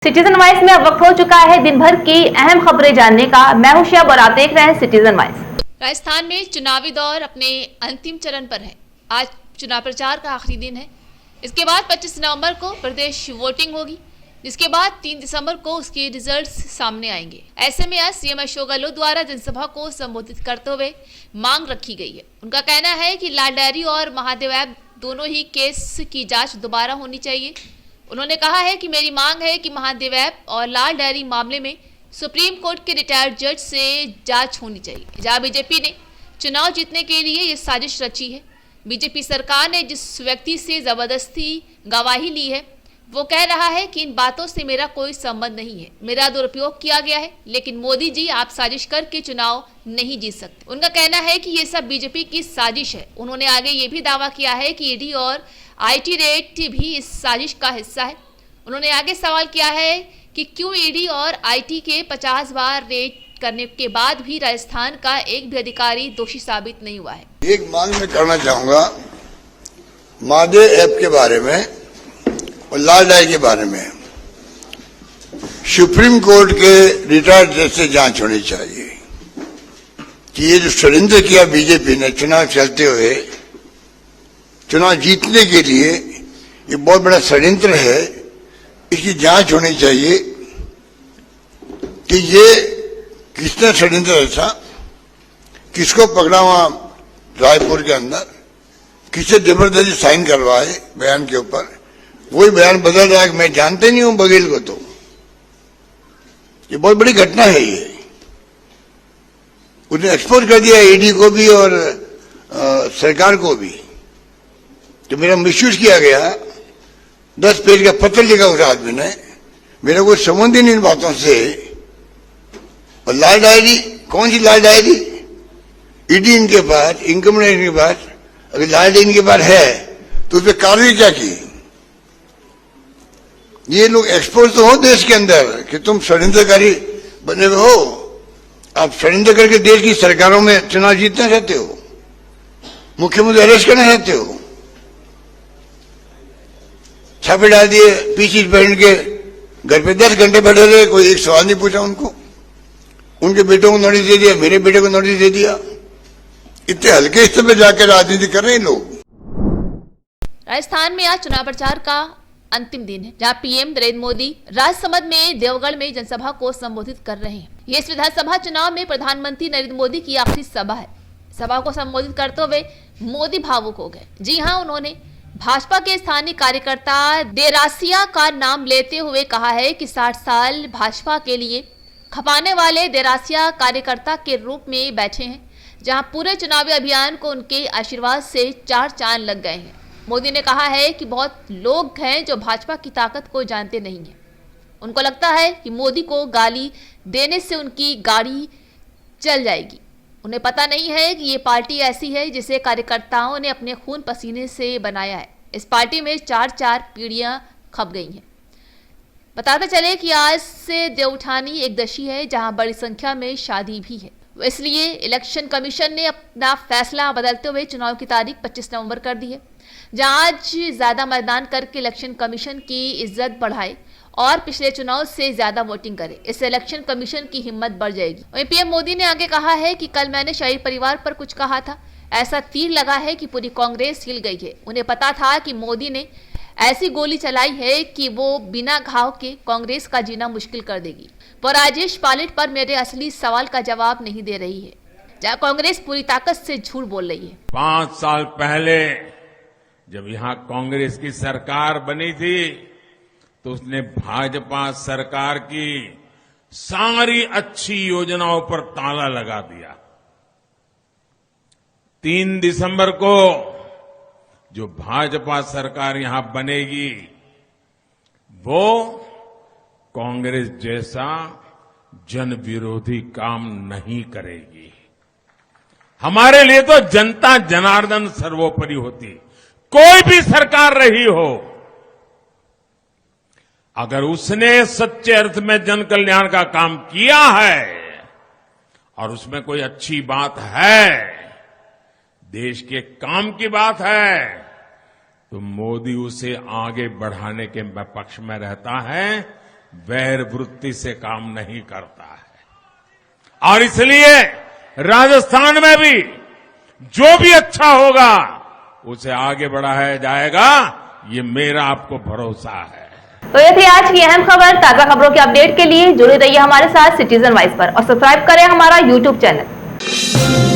Citizen voice में अब वक्त हो चुका है दिन भर की अहम खबरें जानने का। मैं हूं शिया और आप देख रहे हैं सिटीजन वॉइस। राजस्थान में चुनावी दौर अपने अंतिम चरण पर है। आज चुनाव प्रचार का आखिरी दिन है। इसके बाद 25 नवंबर को प्रदेश वोटिंग होगी, जिसके बाद 3 दिसंबर को उसके रिजल्ट्स सामने आएंगे। ऐसे में आज सीएम अशोक गहलोत द्वारा जनसभा को संबोधित करते हुए मांग रखी गई है। उनका कहना है कि लाल डायरी और महादेव ऐप दोनों ही केस की जाँच दोबारा होनी चाहिए। उन्होंने कहा है कि मेरी मांग है कि महादेव ऐप और लाल डायरी मामले में सुप्रीम कोर्ट के रिटायर्ड जज से जांच होनी चाहिए। जहां बीजेपी ने चुनाव जीतने के लिए ये साजिश रची है। बीजेपी सरकार ने जिस व्यक्ति से जबरदस्ती गवाही ली है, वो कह रहा है कि इन बातों से मेरा कोई संबंध नहीं है, मेरा दुरुपयोग किया गया है, लेकिन मोदी जी आप साजिश करके चुनाव नहीं जीत सकते। उनका कहना है कि ये सब बीजेपी की साजिश है। उन्होंने आगे ये भी दावा किया है कि ईडी और आईटी रेड भी इस साजिश का हिस्सा है। उन्होंने आगे सवाल किया है कि क्यों ईडी और आईटी के 50 बार रेड करने के बाद भी राजस्थान का एक भी अधिकारी दोषी साबित नहीं हुआ है। एक मांग मैं करना चाहूंगा महादेव ऐप के बारे में और लाल डायरी के बारे में। सुप्रीम कोर्ट के रिटायर्ड जज से जांच होनी चाहिए कि ये जो षड्यंत्र किया बीजेपी ने चुनाव चलते हुए, चुनाव जीतने के लिए, ये बहुत बड़ा षड्यंत्र है। इसकी जांच होनी चाहिए कि ये किसने षड्यंत्र रचा, किसको पकड़ा वहां रायपुर के अंदर, किसे जबरदस्ती साइन करवाए बयान के ऊपर। वही बयान बदल रहा है कि मैं जानते नहीं हूं बघेल को। तो ये बहुत बड़ी घटना है। ये उसने एक्सपोज कर दिया ईडी को भी और सरकार को भी। तो मेरा मिसयूज किया गया, 10 पेज का पत्र लिखा उस आदमी ने, मेरा कोई संबंध ही नहीं इन बातों से। और लाल डायरी, कौन सी लाल डायरी? ईडी इनके पास, इनकम टैक्स इनके पास। अगर लाल डायरी इनके पास है तो उस पर कार्रवाई क्या की? ये लोग एक्सपोज तो हो देश के अंदर कि तुम षड्यंत्रकारी बने हुए हो। आप षड्यंत्र करके देश की सरकारों में चुनाव जीतना चाहते हो, मुख्यमंत्री अरेस्ट करना चाहते हो। छापे डाल दिए, पीसी बहन के घर पे 10 घंटे बैठे रहे, कोई एक सवाल नहीं पूछा उनको। उनके बेटों को नोटिस दे दिया, मेरे बेटे को नोटिस दे दिया। इतने हल्के स्तर पर जाकर राजनीति कर रहे हैं लोग। राजस्थान में आज चुनाव प्रचार का अंतिम दिन है, जहां पीएम नरेंद्र मोदी राजसमंद में देवगढ़ में जनसभा को संबोधित कर रहे हैं। ये इस विधानसभा चुनाव में प्रधानमंत्री नरेंद्र मोदी की आखिरी सभा है। सभा को संबोधित करते हुए मोदी भावुक हो गए। जी हाँ, उन्होंने भाजपा के स्थानीय कार्यकर्ता देरासिया का नाम लेते हुए कहा है कि 60 साल भाजपा के लिए खपाने वाले देरासिया कार्यकर्ता के रूप में बैठे हैं, जहां पूरे चुनावी अभियान को उनके आशीर्वाद से 4 चांद लग गए हैं। मोदी ने कहा है कि बहुत लोग हैं जो भाजपा की ताकत को जानते नहीं हैं। उनको लगता है कि मोदी को गाली देने से उनकी गाड़ी चल जाएगी। उन्हें पता नहीं है कि ये पार्टी ऐसी है जिसे कार्यकर्ताओं ने अपने खून पसीने से बनाया है। इस पार्टी में 4-4 पीढ़ियां खप गई हैं। बताते चले कि आज से देवउठानी एकदशी है, जहां बड़ी संख्या में शादी भी है। इसलिए इलेक्शन कमीशन ने अपना फैसला बदलते हुए चुनाव की तारीख 25 नवंबर कर दी है, जहां आज ज्यादा मतदान करके इलेक्शन कमीशन की इज्जत बढ़ाए और पिछले चुनाव से ज्यादा वोटिंग करे। इससे इलेक्शन कमीशन की हिम्मत बढ़ जाएगी। वहीं पीएम मोदी ने आगे कहा है कि कल मैंने शहीद परिवार पर कुछ कहा था, ऐसा तीर लगा है कि पूरी कांग्रेस हिल गई है। उन्हें पता था कि मोदी ने ऐसी गोली चलाई है कि वो बिना घाव के कांग्रेस का जीना मुश्किल कर देगी। पर राजेश पायलट पर मेरे असली सवाल का जवाब नहीं दे रही है, जहां कांग्रेस पूरी ताकत से झूठ बोल रही है। 5 साल पहले जब यहां कांग्रेस की सरकार बनी थी तो उसने भाजपा सरकार की सारी अच्छी योजनाओं पर ताला लगा दिया। 3 दिसंबर को जो भाजपा सरकार यहां बनेगी वो कांग्रेस जैसा जन विरोधी काम नहीं करेगी। हमारे लिए तो जनता जनार्दन सर्वोपरि होती। कोई भी सरकार रही हो, अगर उसने सच्चे अर्थ में जन कल्याण का काम किया है और उसमें कोई अच्छी बात है, देश के काम की बात है, तो मोदी उसे आगे बढ़ाने के पक्ष में रहता है। वैर वृत्ति से काम नहीं करता है। और इसलिए राजस्थान में भी जो भी अच्छा होगा उसे आगे बढ़ाया जाएगा, ये मेरा आपको भरोसा है। तो ये थी आज की अहम खबर। ताजा खबरों के अपडेट के लिए जुड़े रहिए हमारे साथ सिटीजन वाइस पर और सब्सक्राइब करें हमारा यूट्यूब चैनल।